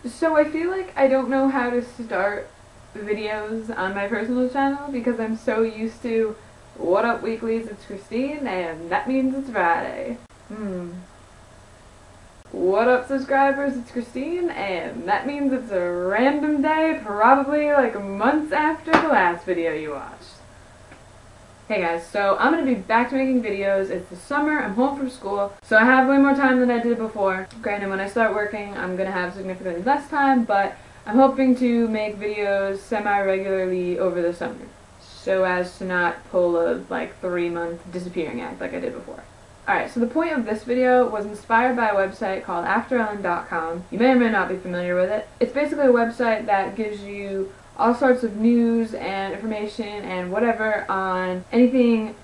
So I feel like I don't know how to start videos on my personal channel because I'm so used to what up weeklies, it's Christine and that means it's Friday. What up subscribers, it's Christine and that means it's a random day, probably like months after the last video you watched. Hey guys, so I'm going to be back to making videos. It's the summer, I'm home from school, so I have way more time than I did before. Granted, when I start working, I'm going to have significantly less time, but I'm hoping to make videos semi-regularly over the summer, so as to not pull a, 3-month disappearing act like I did before. Alright, so the point of this video was inspired by a website called AfterEllen.com. You may or may not be familiar with it. It's basically a website that gives you all sorts of news and information and whatever on anything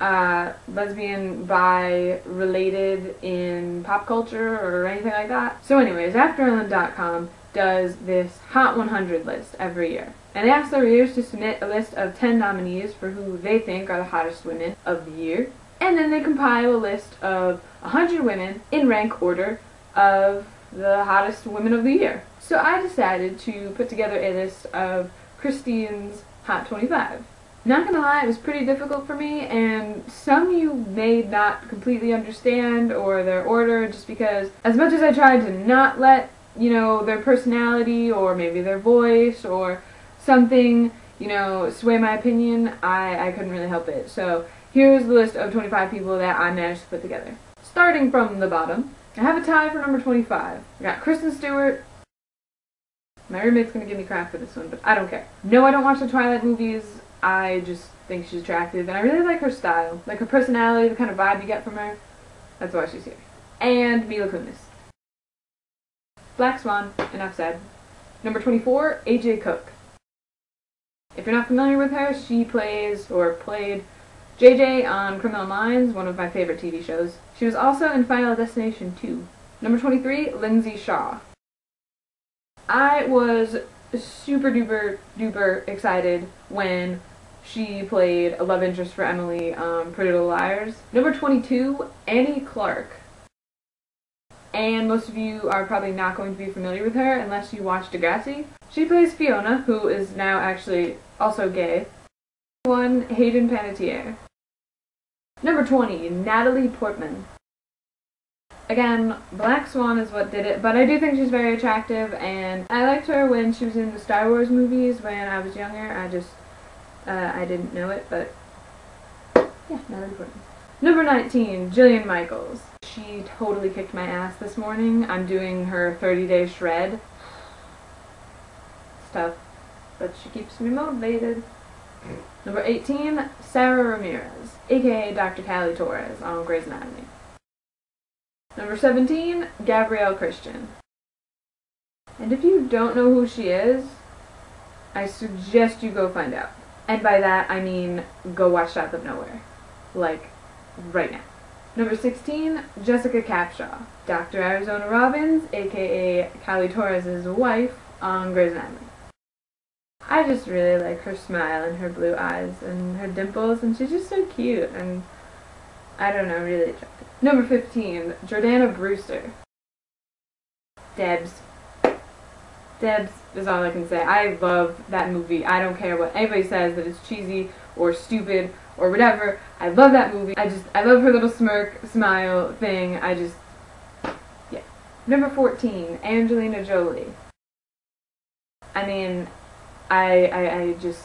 lesbian, bi related in pop culture or anything like that. So anyways, AfterEllen.com does this Hot 100 list every year. And they ask their readers to submit a list of 10 nominees for who they think are the hottest women of the year. And then they compile a list of 100 women in rank order of the hottest women of the year. So I decided to put together a list of Christine's Hot 25. Not gonna lie, it was pretty difficult for me, and some you may not completely understand or their order, just because as much as I tried to not let, their personality or maybe their voice or something, sway my opinion, I couldn't really help it. So here's the list of 25 people that I managed to put together. Starting from the bottom, I have a tie for number 25. I got Kristen Stewart. My roommate's gonna give me crap for this one, but I don't care. No, I don't watch the Twilight movies. I just think she's attractive, and I really like her style. Like her personality, the kind of vibe you get from her. That's why she's here. And Mila Kunis. Black Swan, enough said. Number 24, AJ Cook. If you're not familiar with her, she plays, or played, JJ on Criminal Minds, one of my favorite TV shows. She was also in Final Destination 2. Number 23, Lindsay Shaw. I was super duper excited when she played a love interest for Emily on Pretty Little Liars. Number 22, Annie Clark. And most of you are probably not going to be familiar with her unless you watch Degrassi. She plays Fiona, who is now actually also gay. One, Hayden Panettiere. Number 20, Natalie Portman. Again, Black Swan is what did it, but I do think she's very attractive, and I liked her when she was in the Star Wars movies when I was younger. I didn't know it, but yeah, Natalie Portman. Number 19, Jillian Michaels. She totally kicked my ass this morning. I'm doing her 30-day shred. It's tough, but she keeps me motivated. Number 18, Sarah Ramirez, aka Dr. Callie Torres on Grey's Anatomy. Number 17, Gabrielle Christian. And if you don't know who she is, I suggest you go find out. And by that, I mean go watch Shots of Nowhere. Like, right now. Number 16, Jessica Capshaw. Dr. Arizona Robbins, aka Callie Torres' wife on Grey's Anatomy. I just really like her smile and her blue eyes and her dimples, and she's just so cute and, I don't know, really attractive. Number 15, Jordana Brewster. Debs. Debs is all I can say. I love that movie. I don't care what anybody says that it's cheesy or stupid or whatever. I love that movie. I love her little smirk, smile thing. Yeah. Number 14, Angelina Jolie. I mean, I just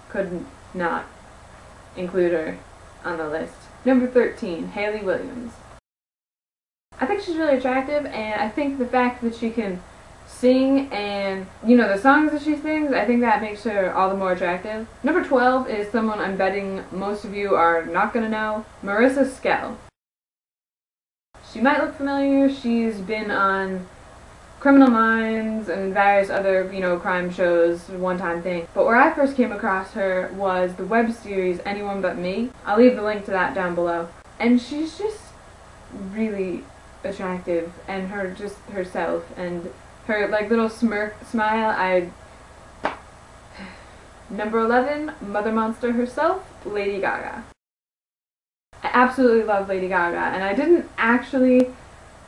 couldn't not include her on the list. Number 13, Hayley Williams. I think she's really attractive, and I think the fact that she can sing and, the songs that she sings, I think that makes her all the more attractive. Number 12 is someone I'm betting most of you are not going to know, Marissa Skell. She might look familiar. She's been on Criminal Minds and various other, crime shows, one-time thing. But where I first came across her was the web series Anyone But Me. I'll leave the link to that down below. And she's just really attractive, and herself, and her, little smile, Number 11, Mother Monster herself, Lady Gaga. I absolutely love Lady Gaga, and I didn't actually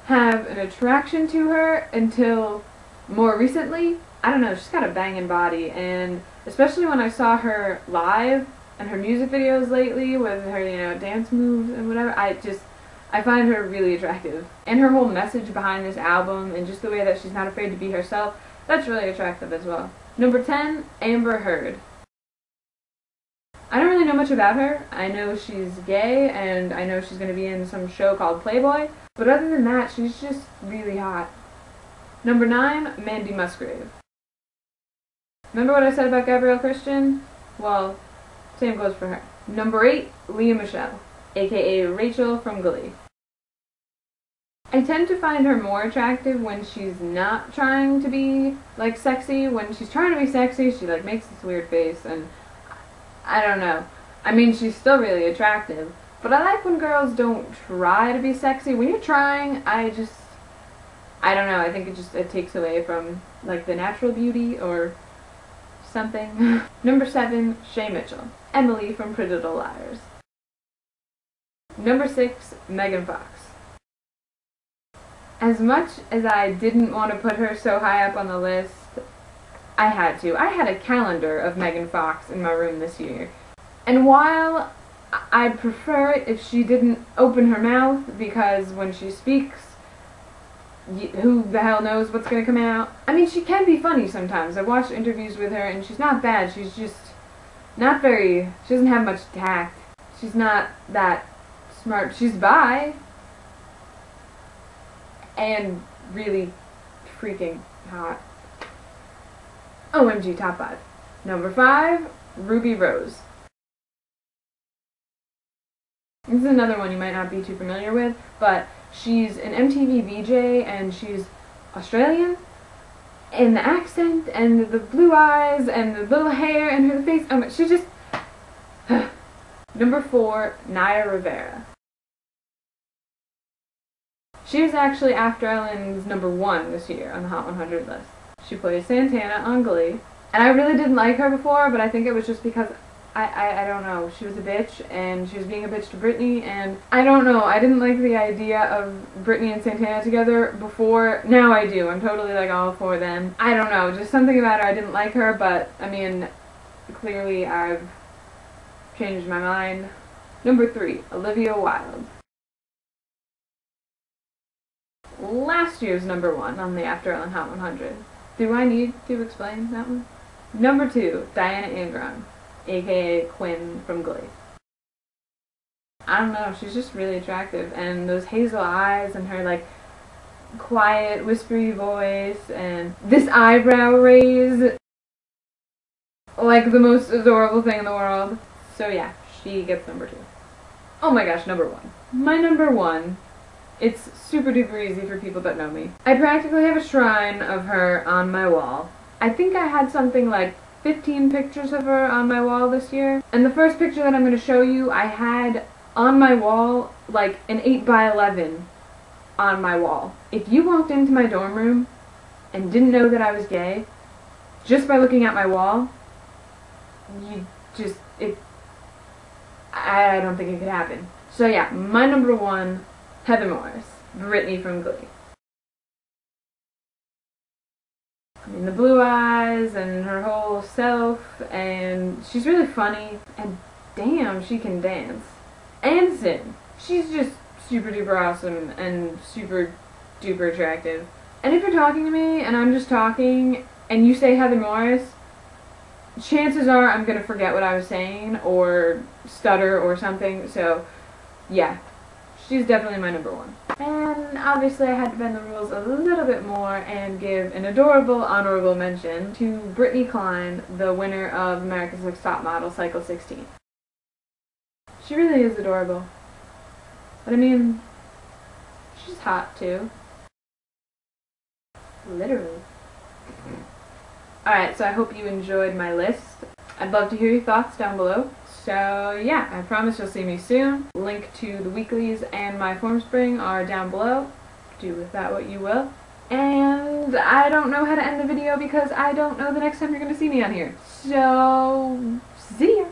have an attraction to her until more recently, I don't know, she's got a banging body, and especially when I saw her live and her music videos lately with her, you know, dance moves and whatever, I find her really attractive. And her whole message behind this album and just the way that she's not afraid to be herself, that's really attractive as well. Number 10, Amber Heard. I don't really know much about her. I know she's gay, and I know she's going to be in some show called Playboy, but other than that, she's just really hot. Number 9, Mandy Musgrave. Remember what I said about Gabrielle Christian? Well, same goes for her. Number 8, Lea Michele, aka Rachel from Glee. I tend to find her more attractive when she's not trying to be, like, sexy. When she's trying to be sexy, she, like, makes this weird face, and I don't know. I mean, she's still really attractive, but I like when girls don't try to be sexy. When you're trying, I don't know, I think it takes away from, like, the natural beauty or something. Number 7, Shay Mitchell, Emily from Pretty Little Liars. Number 6, Megan Fox. As much as I didn't want to put her so high up on the list, I had to. I had a calendar of Megan Fox in my room this year. And while I'd prefer it if she didn't open her mouth, because when she speaks, who the hell knows what's going to come out. I mean, she can be funny sometimes. I've watched interviews with her, and she's not bad. She's just not very, she doesn't have much tact. She's not that smart. She's bi. And really freaking hot. OMG, top 5. Number 5, Ruby Rose. This is another one you might not be too familiar with, but she's an MTV VJ, and she's Australian, and the accent, and the blue eyes, and the little hair, and her face, she's just... Number 4, Naya Rivera. She was actually After Ellen's number 1 this year on the Hot 100 list. She plays Santana on Glee. And I really didn't like her before, but I think it was just because, I don't know, she was a bitch, and she was being a bitch to Britney, and I don't know, I didn't like the idea of Britney and Santana together before. Now I do. I'm totally, like, all for them. I don't know, just something about her, I didn't like her, but, I mean, clearly I've changed my mind. Number 3, Olivia Wilde. Last year's number 1 on the After Ellen Hot 100. Do I need to explain that one? Number 2, Diana Agron, aka Quinn from Glee. I don't know, she's just really attractive, and those hazel eyes and her, like, quiet, whispery voice, and this eyebrow raise, like the most adorable thing in the world. So yeah, she gets number 2. Oh my gosh, number 1. My number 1. It's super duper easy for people that know me. I practically have a shrine of her on my wall. I think I had something like 15 pictures of her on my wall this year. And the first picture that I'm going to show you, I had on my wall like an 8x11 on my wall. If you walked into my dorm room and didn't know that I was gay, just by looking at my wall, I don't think it could happen. So yeah, my number 1, Heather Morris, Brittany from Glee. I mean, the blue eyes and her whole self, and she's really funny, and damn, she can dance. And sing. She's just super duper awesome and super duper attractive. And if you're talking to me and I'm just talking and you say Heather Morris, chances are I'm gonna forget what I was saying or stutter or something, so yeah. She's definitely my number 1. And obviously I had to bend the rules a little bit more and give an adorable honorable mention to Brittany Klein, the winner of America's Next Top Model Cycle 16. She really is adorable. But I mean, she's hot too. Literally. Alright, so I hope you enjoyed my list. I'd love to hear your thoughts down below. So yeah, I promise you'll see me soon. Link to the weeklies and my Formspring are down below. Do with that what you will. And I don't know how to end the video because I don't know the next time you're going to see me on here. So, see ya!